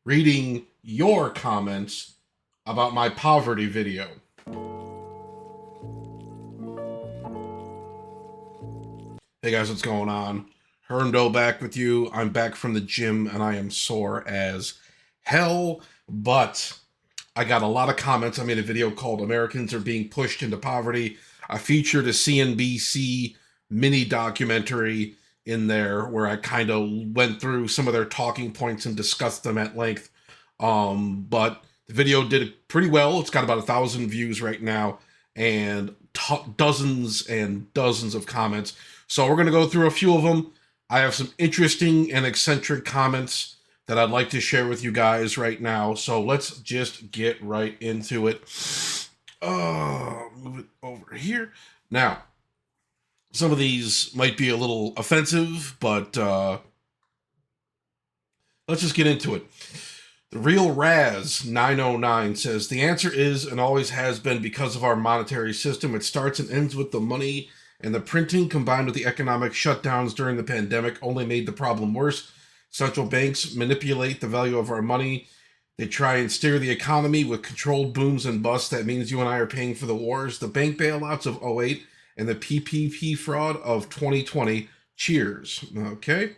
reading your comments about my poverty video. Hey guys, what's going on? Herndo back with you. I'm back from the gym and I am sore as hell, but I got a lot of comments. I made a video called Americans Are Being Pushed into Poverty. I featured a CNBC mini documentary in there where I kind of went through some of their talking points and discussed them at length. But the video did pretty well. It's got about 1,000 views right now and dozens and dozens of comments. So we're going to go through a few of them. I have some interesting and eccentric comments that I'd like to share with you guys right now. So let's just get right into it. Move it over here. Now, some of these might be a little offensive, but let's just get into it. The Real Raz 909 says, the answer is and always has been because of our monetary system. It starts and ends with the money, and the printing combined with the economic shutdowns during the pandemic only made the problem worse. Central banks manipulate the value of our money. They try and steer the economy with controlled booms and busts. That means you and I are paying for the wars, the bank bailouts of '08, and the PPP fraud of 2020. Cheers. Okay.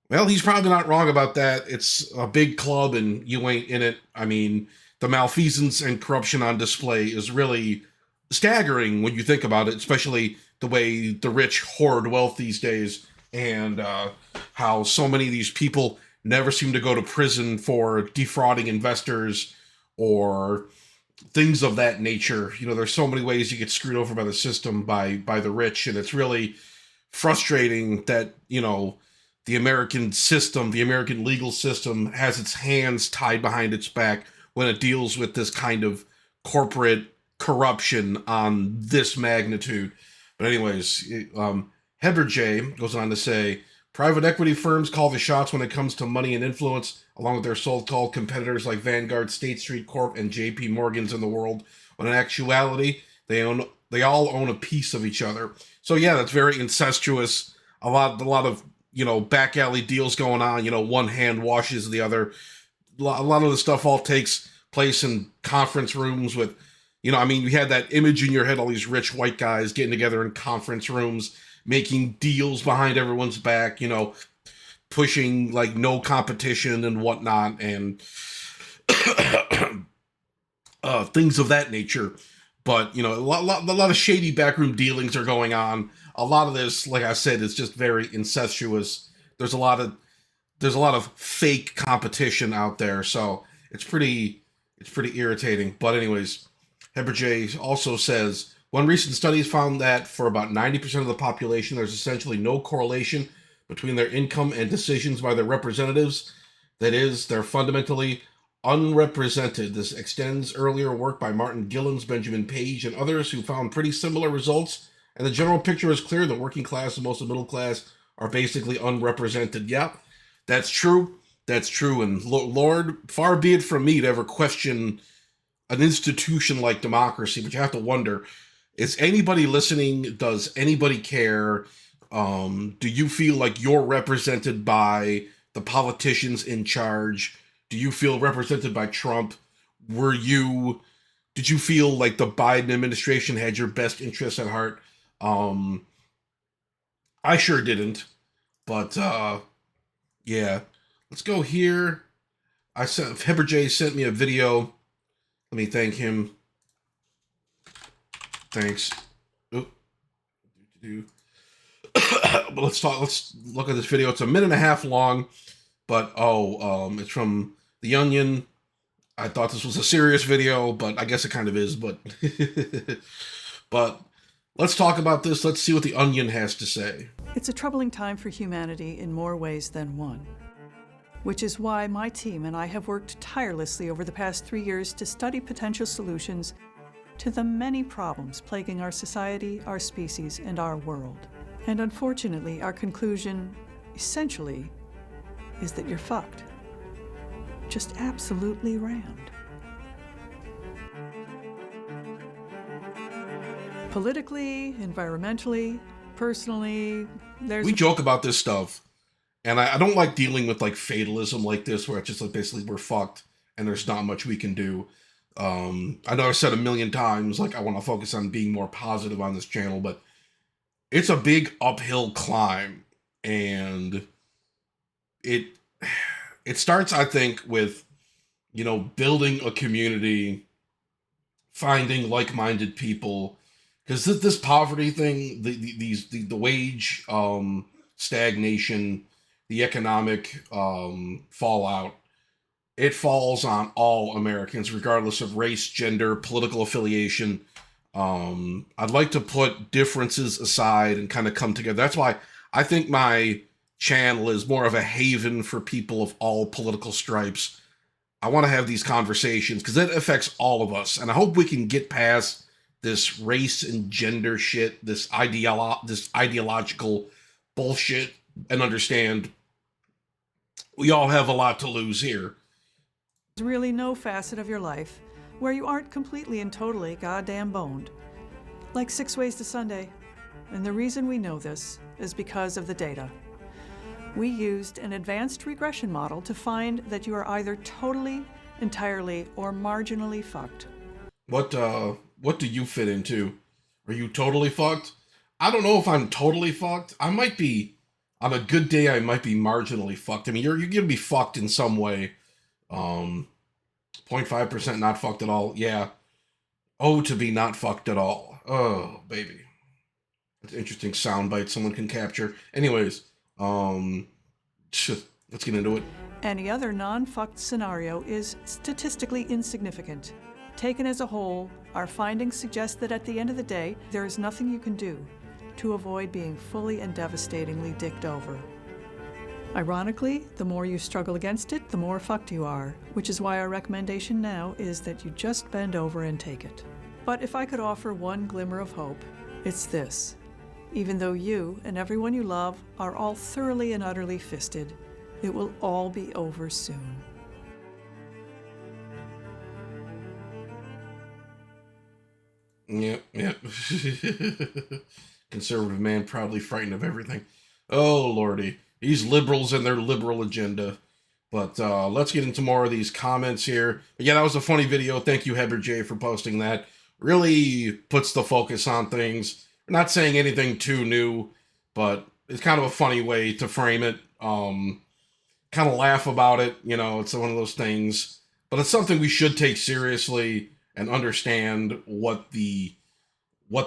Well, he's probably not wrong about that. It's a big club and you ain't in it. I mean, the malfeasance and corruption on display is really staggering when you think about it, especially the way the rich hoard wealth these days and how so many of these people never seem to go to prison for defrauding investors or things of that nature. You know, there's so many ways you get screwed over by the system by the rich, and it's really frustrating that, you know, the American system, the American legal system has its hands tied behind its back when it deals with this kind of corporate corruption on this magnitude. But anyways, Heber J goes on to say, private equity firms call the shots when it comes to money and influence, along with their so-called competitors like Vanguard, State Street Corp, and J.P. Morgan's in the world. When in actuality, they all own a piece of each other. So yeah, that's very incestuous. A lot of, you know, back alley deals going on. You know, one hand washes the other. A lot of the stuff all takes place in conference rooms with, you know, I mean, you had that image in your head, all these rich white guys getting together in conference rooms, making deals behind everyone's back, you know, pushing like no competition and whatnot, and things of that nature. But, you know, a lot of shady backroom dealings are going on. A lot of this, like I said, is just very incestuous. There's a lot of fake competition out there, so it's pretty irritating. But anyways, Heber J also says, one recent study found that for about 90% of the population, there's essentially no correlation between their income and decisions by their representatives. That is, they're fundamentally unrepresented. This extends earlier work by Martin Gillens, Benjamin Page, and others who found pretty similar results. And the general picture is clear. The working class and most of the middle class are basically unrepresented. Yeah, that's true. That's true. And Lord, far be it from me to ever question an institution like democracy, but you have to wonder, is anybody listening? Does anybody care? Do you feel like you're represented by the politicians in charge? Do you feel represented by Trump? Did you feel like the Biden administration had your best interests at heart? Um, I sure didn't, but yeah. Let's go here. Heber J sent me a video. Let me thank him. Thanks. Oop. But let's look at this video. It's a minute and a half long, but it's from The Onion. I thought this was a serious video, but I guess it kind of is, but but let's talk about this. Let's see what The Onion has to say. It's a troubling time for humanity in more ways than one, which is why my team and I have worked tirelessly over the past 3 years to study potential solutions to the many problems plaguing our society, our species, and our world. And unfortunately, our conclusion, essentially, is that you're fucked. Just absolutely rammed. Politically, environmentally, personally, we joke about this stuff, And I don't like dealing with like fatalism like this, where it's just like basically we're fucked and there's not much we can do. I know I've said a million times, like I want to focus on being more positive on this channel, but it's a big uphill climb, and it it starts, I think, with building a community, finding like-minded people, because this poverty thing, the wage stagnation, the economic fallout, it falls on all Americans, regardless of race, gender, political affiliation. I'd like to put differences aside and kind of come together. That's why I think my channel is more of a haven for people of all political stripes. I want to have these conversations because it affects all of us, and I hope we can get past this race and gender shit, this ideological bullshit, and understand we all have a lot to lose here. There's really no facet of your life where you aren't completely and totally goddamn boned. Like 6 Ways to Sunday. And the reason we know this is because of the data. We used an advanced regression model to find that you are either totally, entirely, or marginally fucked. What do you fit into? Are you totally fucked? I don't know if I'm totally fucked. I might be, on a good day, I might be marginally fucked. I mean, you're gonna be fucked in some way. 0.5% not fucked at all. Yeah. Oh, to be not fucked at all. Oh, baby. That's an interesting soundbite someone can capture. Anyways, let's get into it. Any other non-fucked scenario is statistically insignificant. Taken as a whole, our findings suggest that at the end of the day, there is nothing you can do to avoid being fully and devastatingly dicked over. Ironically, the more you struggle against it, the more fucked you are, which is why our recommendation now is that you just bend over and take it. But if I could offer one glimmer of hope, it's this. Even though you and everyone you love are all thoroughly and utterly fisted, it will all be over soon. Yep. Conservative man proudly frightened of everything. Oh, lordy. These liberals and their liberal agenda. But let's get into more of these comments here. But yeah, that was a funny video. Thank you, Heber J, for posting that. Really puts the focus on things. We're not saying anything too new, but it's kind of a funny way to frame it. Kind of laugh about it. It's one of those things. But it's something we should take seriously and understand what the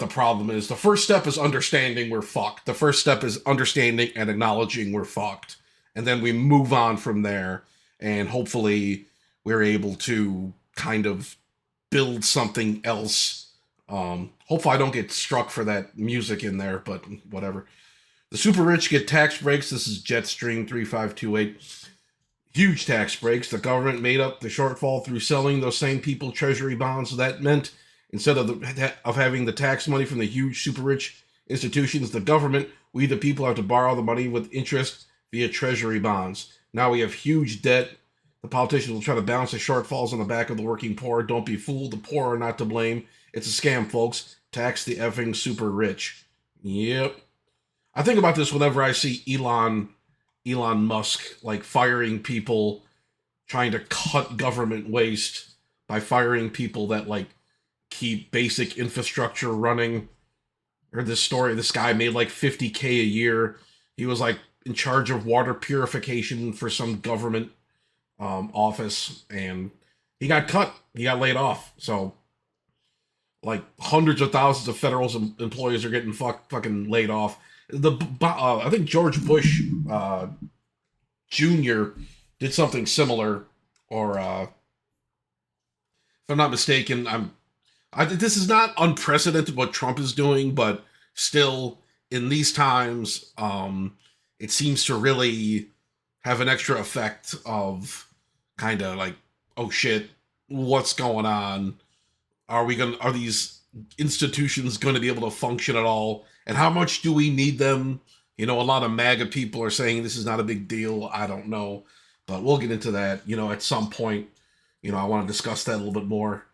problem is. The first step is understanding we're fucked. The first step is understanding and acknowledging we're fucked. And then we move on from there. And hopefully we're able to kind of build something else. Hopefully I don't get struck for that music in there, but whatever. The super rich get tax breaks. This is Jetstream 3528. Huge tax breaks. The government made up the shortfall through selling those same people treasury bonds. So that meant instead of having the tax money from the huge super rich institutions, the government, we the people have to borrow the money with interest via treasury bonds. Now we have huge debt. The politicians will try to balance the shortfalls on the back of the working poor. Don't be fooled. The poor are not to blame. It's a scam, folks. Tax the effing super rich. Yep. I think about this whenever I see Elon Musk like firing people, trying to cut government waste by firing people that like keep basic infrastructure running. I heard this story. This guy made like $50K a year. He was like in charge of water purification for some government office, and he got cut. He got laid off. So like hundreds of thousands of federal employees are getting fucking laid off. I think George Bush Jr. did something similar, or if I'm not mistaken, this is not unprecedented what Trump is doing, but still in these times, it seems to really have an extra effect of kind of like, oh shit, what's going on? Are these institutions going to be able to function at all? And how much do we need them? A lot of MAGA people are saying this is not a big deal. I don't know, but we'll get into that, at some point. I want to discuss that a little bit more.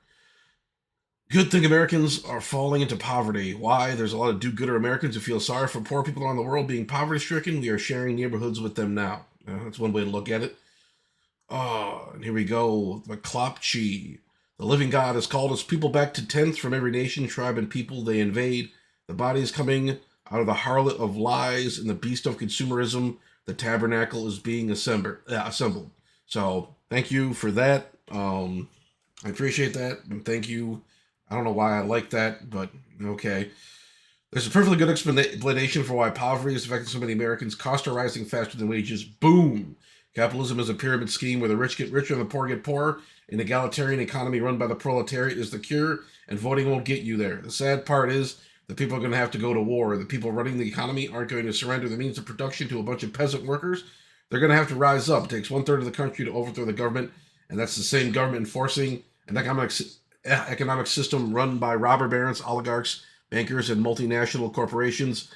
Good thing Americans are falling into poverty. Why? There's a lot of do-gooder Americans who feel sorry for poor people around the world being poverty-stricken. We are sharing neighborhoods with them now. That's one way to look at it. And here we go. McClopchi. The living God has called his people back to tenth from every nation, tribe, and people they invade. The body is coming out of the harlot of lies and the beast of consumerism. The tabernacle is being assembled. So thank you for that. I appreciate that, and thank you. I don't know why I like that, but okay. There's a perfectly good explanation for why poverty is affecting so many Americans. Costs are rising faster than wages. Boom! Capitalism is a pyramid scheme where the rich get richer and the poor get poorer. An egalitarian economy run by the proletariat is the cure, and voting won't get you there. The sad part is that people are going to have to go to war. The people running the economy aren't going to surrender the means of production to a bunch of peasant workers. They're going to have to rise up. It takes 1/3 of the country to overthrow the government, and that's the same government enforcing an economic system run by robber barons, oligarchs, bankers, and multinational corporations.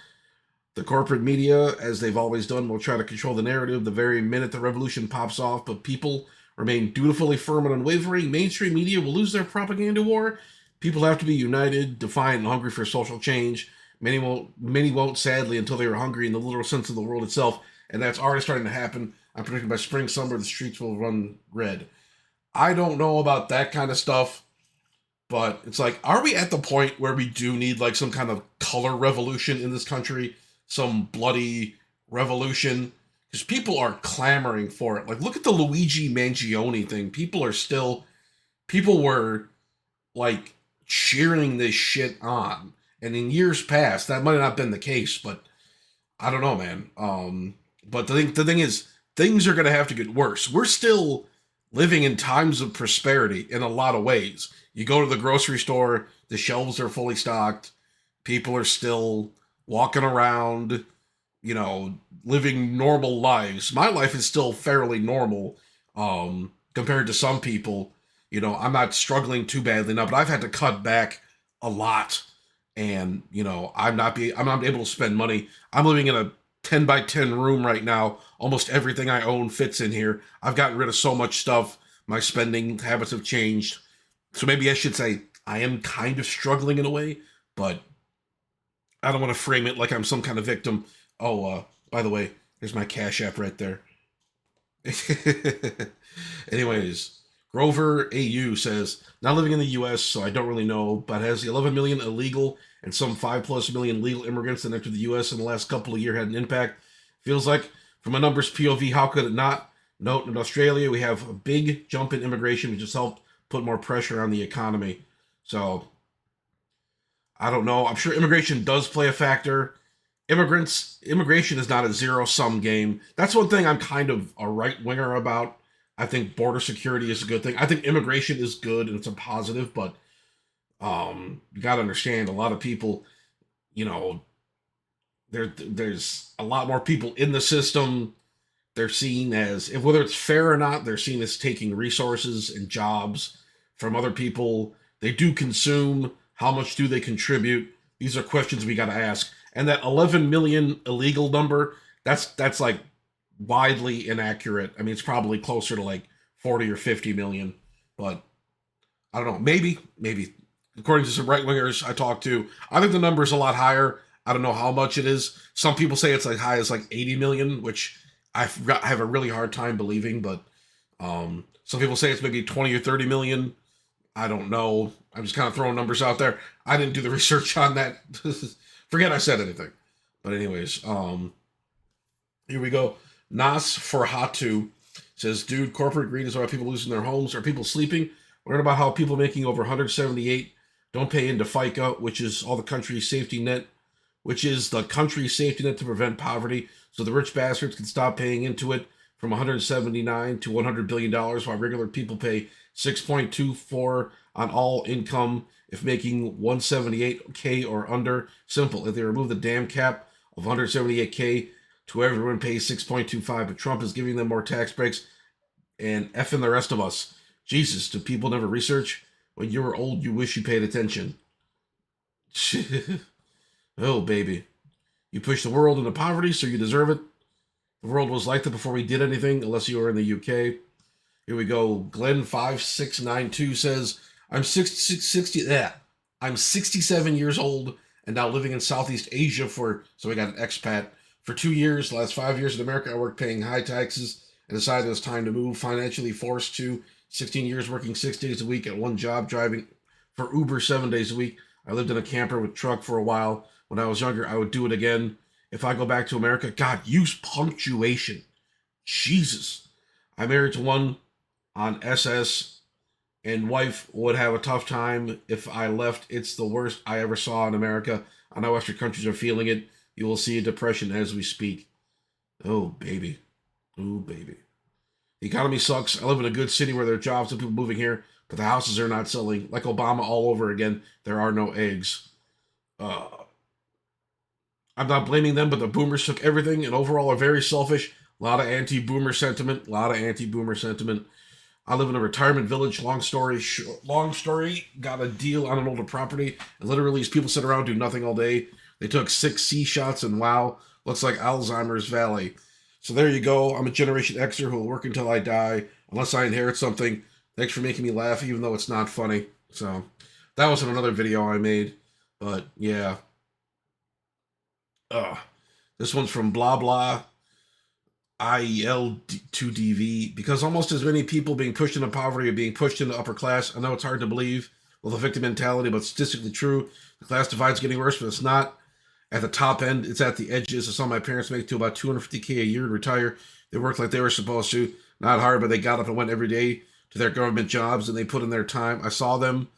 The corporate media, as they've always done, will try to control the narrative the very minute the revolution pops off, but people remain dutifully firm and unwavering. Mainstream media will lose their propaganda war. People have to be united, defiant, and hungry for social change. Many won't, sadly, until they are hungry in the literal sense of the world itself, and that's already starting to happen. I'm predicting by spring, summer, the streets will run red. I don't know about that kind of stuff, but it's like, are we at the point where we do need like some kind of color revolution in this country? Some bloody revolution? Because people are clamoring for it. Like, look at the Luigi Mangione thing. People were like cheering this shit on. And in years past, that might have not been the case, but I don't know, man. But the thing is, things are going to have to get worse. We're still living in times of prosperity in a lot of ways. You go to the grocery store, the shelves are fully stocked, people are still walking around, living normal lives. My life is still fairly normal compared to some people. I'm not struggling too badly now, but I've had to cut back a lot, and I'm not able to spend money. I'm living in a 10 by 10 room right now. Almost everything I own fits in here. I've gotten rid of so much stuff. My spending habits have changed. So maybe I should say I am kind of struggling in a way, but I don't want to frame it like I'm some kind of victim. Oh, by the way, there's my Cash App right there. Anyways, Grover AU says, not living in the U.S., so I don't really know, but has the 11 million illegal and some 5+ million legal immigrants that entered the U.S. in the last couple of years had an impact? Feels like, from a numbers POV, how could it not? Note, in Australia, we have a big jump in immigration, which has helped put more pressure on the economy. So, I don't know. I'm sure immigration does play a factor. Immigration is not a zero-sum game. That's one thing I'm kind of a right-winger about. I think border security is a good thing. I think immigration is good and it's a positive, but you got to understand, a lot of people, there's a lot more people in the system. They're seen as, if whether it's fair or not, they're seen as taking resources and jobs from other people. They do consume. How much do they contribute? These are questions we got to ask. And that 11 million illegal number, that's like widely inaccurate. I mean, it's probably closer to like 40 or 50 million, but I don't know. Maybe. According to some right wingers I talked to, I think the number is a lot higher. I don't know how much it is. Some people say it's like high as like 80 million, which I have a really hard time believing, but some people say it's maybe 20 or 30 million. I don't know. I'm just kind of throwing numbers out there. I didn't do the research on that. Forget I said anything. But anyways, here we go. Nas Forhatu says, dude, corporate greed is why people losing their homes. Are people sleeping? Learn about how people making over 178 don't pay into FICA, which is the country's safety net to prevent poverty. So the rich bastards can stop paying into it from 179 to $100 billion, while regular people pay 6.24 on all income if making 178K or under. Simple. If they remove the damn cap of 178K to everyone pays 6.25, but Trump is giving them more tax breaks and effing the rest of us. Jesus, do people never research? When you were old, you wish you paid attention. Oh, baby. You push the world into poverty, so you deserve it. The world was like that before we did anything, unless you were in the UK. Here we go. Glenn5692 says, I'm 60. Yeah. I'm 67 years old and now living in Southeast Asia so I got an expat for 2 years. The last 5 years in America, I worked paying high taxes and decided it was time to move. Financially forced to. 16 years working 6 days a week at one job, driving for Uber 7 days a week. I lived in a camper with truck for a while. When I was younger, I would do it again. If I go back to America, God, use punctuation. Jesus. I married to one on SS, and wife would have a tough time if I left. It's the worst I ever saw in America. I know Western countries are feeling it. You will see a depression as we speak. Oh, baby. Oh, baby. The economy sucks. I live in a good city where there are jobs and people moving here, but the houses are not selling. Like Obama all over again, there are no eggs. Uh, I'm not blaming them, but the boomers took everything and overall are very selfish. A lot of anti-boomer sentiment. A lot of anti-boomer sentiment. I live in a retirement village. Long story short, long story. Got a deal on an older property, and literally, these people sit around do nothing all day. They took 6 C shots, and wow, looks like Alzheimer's Valley. So there you go. I'm a Generation Xer who will work until I die, unless I inherit something. Thanks for making me laugh, even though it's not funny. So that was in another video I made, but yeah. This one's from blah blah IEL2DV. Because almost as many people being pushed into poverty are being pushed into upper class. I know it's hard to believe with a victim mentality, but statistically true. The class divide's getting worse, but it's not at the top end. It's at the edges. I saw my parents make to about $250K a year and retire. They worked like they were supposed to. Not hard, but they got up and went every day to their government jobs, and they put in their time. I saw them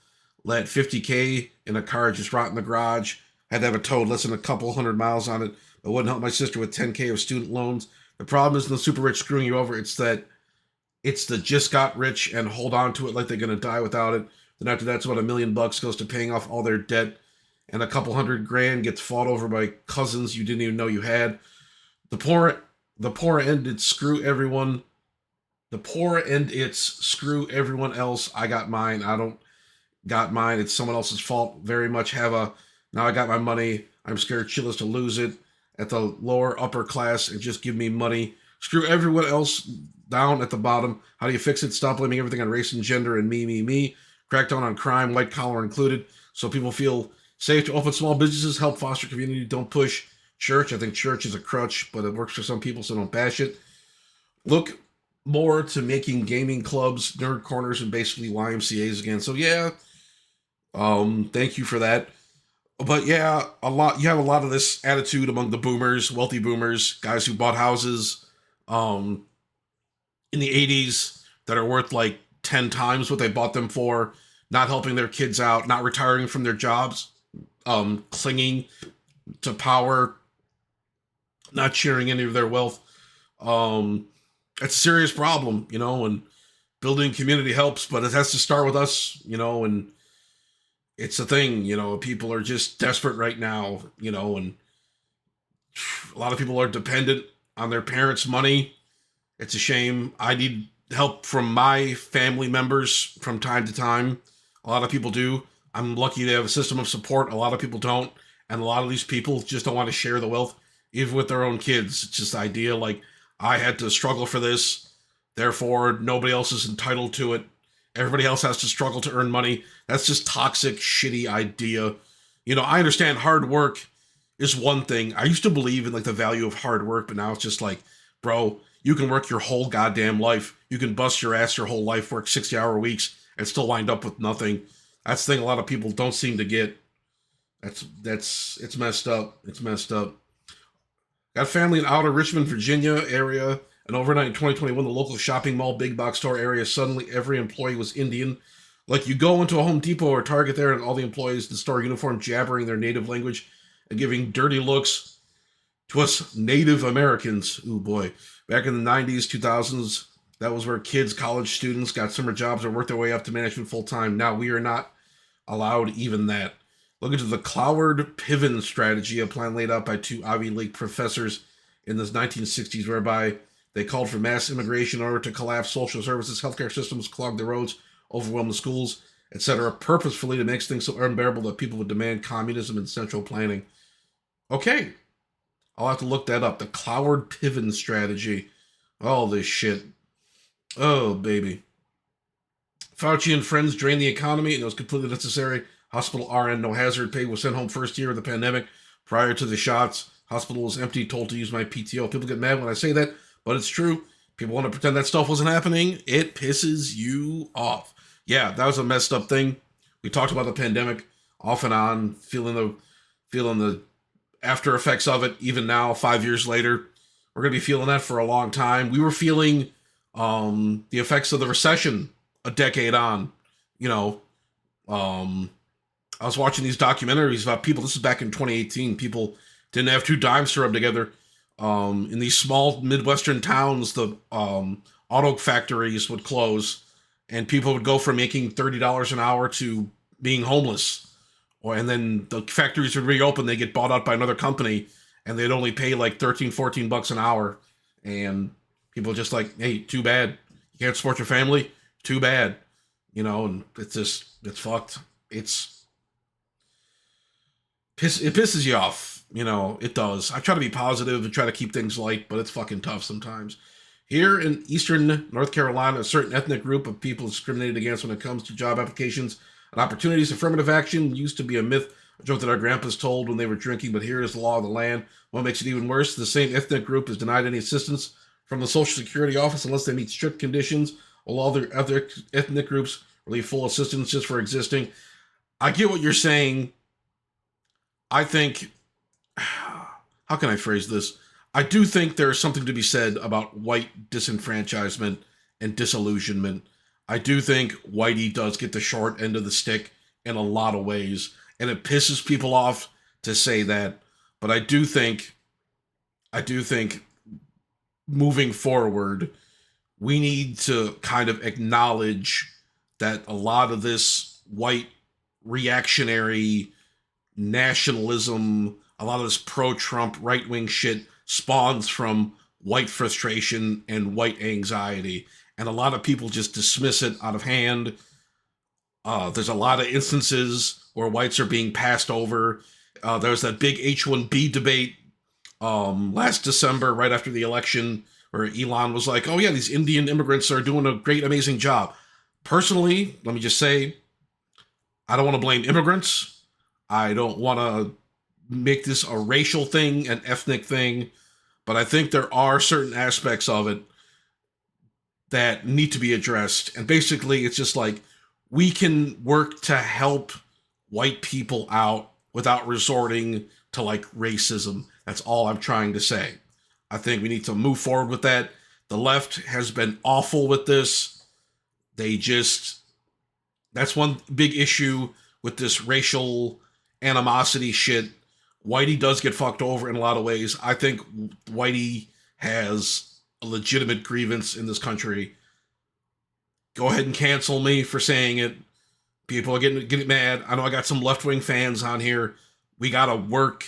let $50K in a car just rot in the garage. Had to have it towed less than a couple 100 miles on it. But wouldn't help my sister with $10K of student loans. The problem isn't the super rich screwing you over. It's the just got rich and hold on to it like they're going to die without it. Then after that's about $1 million goes to paying off all their debt. And a couple $100,000 gets fought over by cousins you didn't even know you had. The poor end, it's screw everyone. The poor end, it's screw everyone else. I got mine. I don't got mine. It's someone else's fault. Very much now I got my money. I'm scared shitless to lose it at the lower upper class and just give me money. Screw everyone else down at the bottom. How do you fix it? Stop blaming everything on race and gender and me. Crack down on crime, white collar included, so people feel safe to open small businesses, help foster community, don't push church. I think church is a crutch, but it works for some people, so don't bash it. Look more to making gaming clubs, nerd corners, and basically YMCAs again. So yeah, thank you for that. But yeah, you have a lot of this attitude among the boomers, wealthy boomers, guys who bought houses in the 80s that are worth like 10 times what they bought them for, not helping their kids out, not retiring from their jobs, clinging to power, not sharing any of their wealth. It's a serious problem, and building community helps, but it has to start with us, and it's a thing, people are just desperate right now, and a lot of people are dependent on their parents' money. It's a shame. I need help from my family members from time to time. A lot of people do. I'm lucky to have a system of support. A lot of people don't. And a lot of these people just don't want to share the wealth, even with their own kids. It's just the idea like, I had to struggle for this, therefore nobody else is entitled to it. Everybody else has to struggle to earn money. That's just toxic, shitty idea. I understand hard work is one thing. I used to believe in like the value of hard work, but now it's just like, bro, you can work your whole goddamn life. You can bust your ass your whole life, work 60-hour weeks, and still wind up with nothing. That's the thing a lot of people don't seem to get. It's messed up. It's messed up. Got family in outer Richmond, Virginia area. And overnight in 2021, the local shopping mall, big box store area, suddenly every employee was Indian. Like you go into a Home Depot or Target there and all the employees in the store uniform jabbering their native language and giving dirty looks to us Native Americans. Ooh boy. Back in the 90s, 2000s, that was where kids, college students got summer jobs or worked their way up to management full time. Now we are not allowed even that. Look into the Cloward Piven strategy, a plan laid out by 2 Ivy League professors in the 1960s, whereby they called for mass immigration in order to collapse social services, healthcare systems, clog the roads, overwhelm the schools, etc., purposefully to make things so unbearable that people would demand communism and central planning. Okay, I'll have to look that up. The Cloward Piven strategy. All this shit. Oh, baby. Fauci and friends drained the economy, and it was completely necessary. Hospital RN no hazard pay was sent home first year of the pandemic prior to the shots. Hospital was empty, told to use my PTO. People get mad when I say that, but it's true. People want to pretend that stuff wasn't happening. It pisses you off. Yeah, that was a messed up thing. We talked about the pandemic off and on, feeling the after effects of it. Even now, 5 years later, we're gonna be feeling that for a long time. We were feeling the effects of the recession a decade on. You know, I was watching these documentaries about people. This is back in 2018. People didn't have two dimes to rub together. In these small Midwestern towns, the auto factories would close, and people would go from making $30 an hour to being homeless. And then the factories would reopen. They get bought out by another company, and they'd only pay like 13, 14 bucks an hour. And people just like, hey, too bad. You can't support your family? Too bad. And it's fucked. It pisses you off. It does. I try to be positive and try to keep things light, but it's fucking tough sometimes. Here in eastern North Carolina, a certain ethnic group of people is discriminated against when it comes to job applications and opportunities. Affirmative action used to be a myth, a joke that our grandpas told when they were drinking, but here is the law of the land. What makes it even worse, the same ethnic group is denied any assistance from the Social Security office unless they meet strict conditions, while all other ethnic groups receive full assistance just for existing. I get what you're saying. I think, how can I phrase this? I do think there's something to be said about white disenfranchisement and disillusionment. I do think whitey does get the short end of the stick in a lot of ways, and it pisses people off to say that. But I do think moving forward, we need to kind of acknowledge that a lot of this white reactionary nationalism, a lot of this pro-Trump right-wing shit spawns from white frustration and white anxiety. And a lot of people just dismiss it out of hand. There's a lot of instances where whites are being passed over. There was that big H-1B debate last December, right after the election, where Elon was like, oh yeah, these Indian immigrants are doing a great, amazing job. Personally, let me just say, I don't want to blame immigrants. I don't want to make this a racial thing, an ethnic thing, but I think there are certain aspects of it that need to be addressed. And basically, it's just like, we can work to help white people out without resorting to like racism. That's all I'm trying to say. I think we need to move forward with that. The left has been awful with this. That's one big issue with this racial animosity shit. Whitey does get fucked over in a lot of ways. I think Whitey has a legitimate grievance in this country. Go ahead and cancel me for saying it. People are getting mad. I know I got some left-wing fans on here. We gotta work.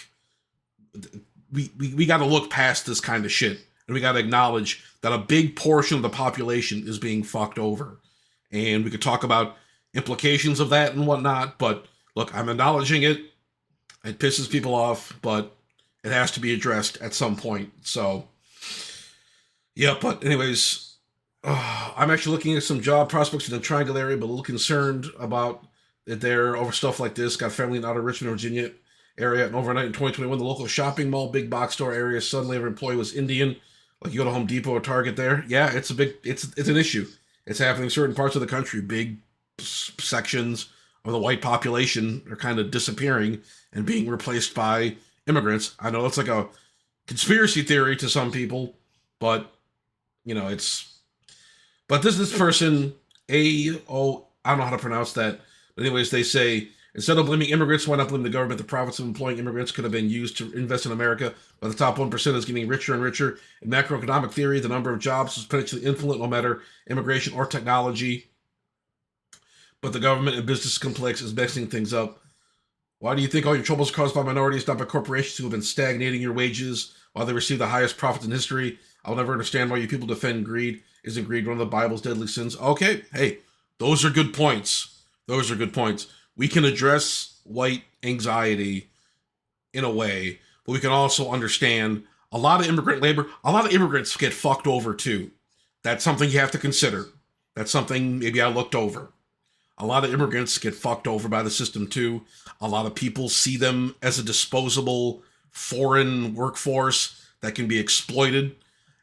We gotta look past this kind of shit. And we gotta acknowledge that a big portion of the population is being fucked over. And we could talk about implications of that and whatnot, but look, I'm acknowledging it. It pisses people off, but it has to be addressed at some point. So, yeah, but anyways, I'm actually looking at some job prospects in the Triangle area, but a little concerned about it there over stuff like this. Got family in outer Richmond, Virginia area, and overnight in 2021, the local shopping mall, big box store area, suddenly every employee was Indian. Like you go to Home Depot or Target there. Yeah, it's an issue. It's happening in certain parts of the country. Big sections of the white population are kind of disappearing and being replaced by immigrants. I know it's like a conspiracy theory to some people, but but this person, I don't know how to pronounce that. But anyways, they say, instead of blaming immigrants, why not blame the government? The profits of employing immigrants could have been used to invest in America, but the top 1% is getting richer and richer. In macroeconomic theory, the number of jobs is potentially infinite, no matter immigration or technology. But the government and business complex is messing things up. Why do you think all your troubles are caused by minorities, not by corporations who have been stagnating your wages while they receive the highest profits in history? I'll never understand why you people defend greed. Isn't greed one of the Bible's deadly sins? Okay, hey, those are good points. Those are good points. We can address white anxiety in a way, but we can also understand a lot of immigrant labor, a lot of immigrants get fucked over too. That's something you have to consider. That's something maybe I looked over. A lot of immigrants get fucked over by the system too. A lot of people see them as a disposable foreign workforce that can be exploited.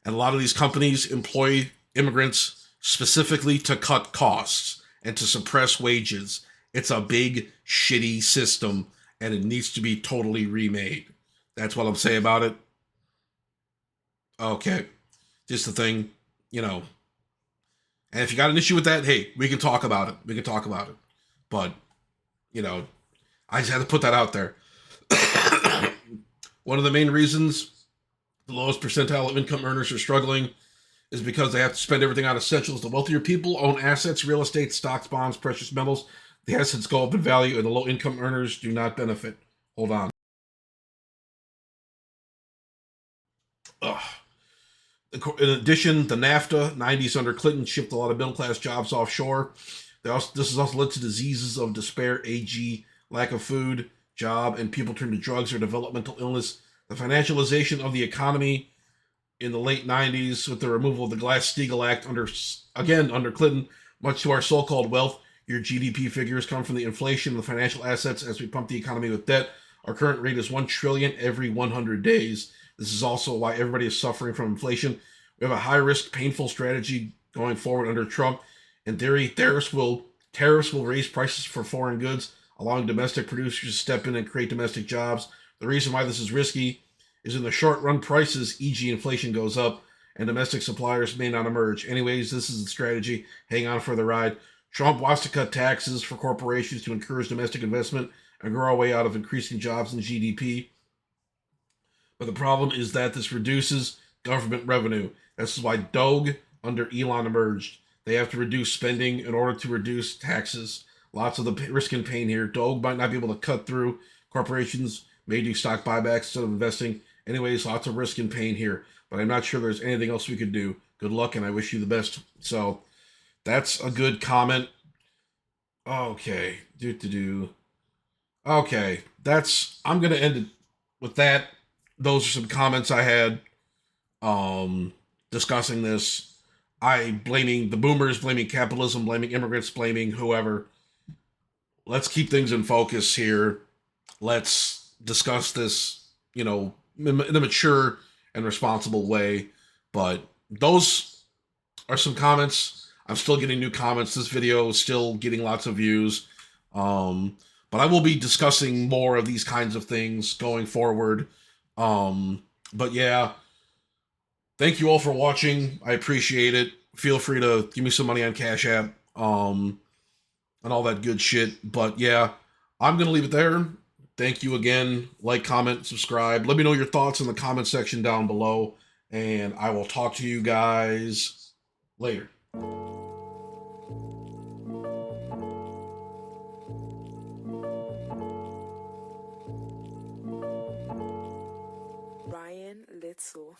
And a lot of these companies employ immigrants specifically to cut costs and to suppress wages. It's a big, shitty system, and it needs to be totally remade. That's what I'm saying about it. Okay. Just the thing, you know. And if you got an issue with that, hey, we can talk about it. We can talk about it. But, you know, I just had to put that out there. One of the main reasons the lowest percentile of income earners are struggling is because they have to spend everything on essentials. The wealthier people own assets, real estate, stocks, bonds, precious metals. The assets go up in value, and the low income earners do not benefit. Hold on. Ugh. In addition, the NAFTA 90s under Clinton shipped a lot of middle class jobs offshore. This has also led to diseases of despair, AG, lack of food, job, and people turn to drugs or developmental illness. The financialization of the economy in the late 90s with the removal of the Glass-Steagall Act under Clinton, much to our so-called wealth. Your GDP figures come from the inflation of the financial assets as we pump the economy with debt. Our current rate is 1 trillion every 100 days. This is also why everybody is suffering from inflation. We have a high-risk, painful strategy going forward under Trump. In theory, tariffs will raise prices for foreign goods, allowing domestic producers to step in and create domestic jobs. The reason why this is risky is in the short run, prices, e.g. inflation, goes up, and domestic suppliers may not emerge. Anyways, this is the strategy. Hang on for the ride. Trump wants to cut taxes for corporations to encourage domestic investment and grow our way out of increasing jobs and GDP. But the problem is that this reduces government revenue. This is why Doge under Elon emerged. They have to reduce spending in order to reduce taxes. Lots of the risk and pain here. Doge might not be able to cut through. Corporations may do stock buybacks instead of investing. Anyways, lots of risk and pain here. But I'm not sure there's anything else we could do. Good luck, and I wish you the best. So, that's a good comment. Okay. Okay. I'm going to end it with that. Those are some comments I had discussing this. I blaming the boomers, blaming capitalism, blaming immigrants, blaming whoever. Let's keep things in focus here. Let's discuss this, in a mature and responsible way. But those are some comments. I'm still getting new comments. This video is still getting lots of views. But I will be discussing more of these kinds of things going forward. But yeah, thank you all for watching. I appreciate it. Feel free to give me some money on Cash App, and all that good shit. But yeah, I'm going to leave it there. Thank you again. Like, comment, subscribe. Let me know your thoughts in the comment section down below. And I will talk to you guys later. Ryan Little.